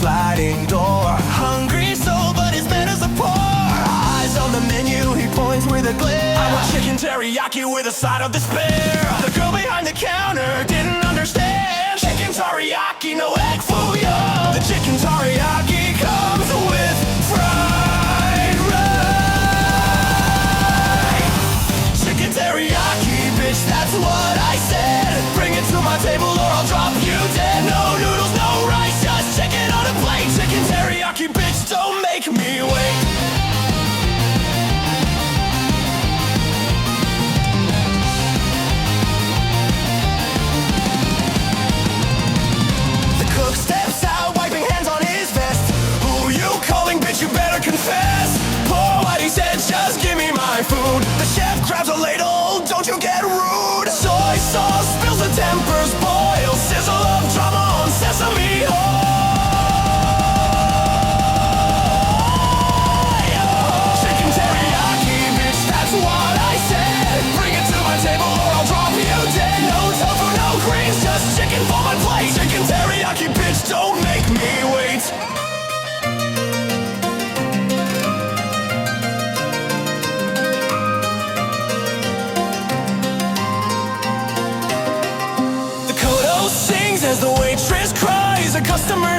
sliding door. Hungry soul, but his manners are poor. Eyes on the menu, he points with a glare. I want chicken teriyaki with a side of despair. The girl behind the counter didn't understand. Chicken teriyaki, no egg foo young. The chicken teriyaki comes with fried rice. Chicken teriyaki, bitch, that's what I said. Bring it to my table or I'll drop you dead. No noodles, no rice, just chicken on a plate. Chicken teriyaki, bitch, don't make me wait. Steps out, wiping hands on his vest. Who you calling, bitch? You better confess. Poor what he said, just give me my food. The chef grabs a ladle, don't you get rude. Soy sauce spills, the tempers boil. Sizzle of drama on sesame oil. Chicken teriyaki, bitch, that's what I said. Bring it to my table or I'll drop you dead. No tofu, no greens, just chicken for my plate. Chicken teriyaki, bitch, don't make me wait. The kodo sings as the waitress cries. A customer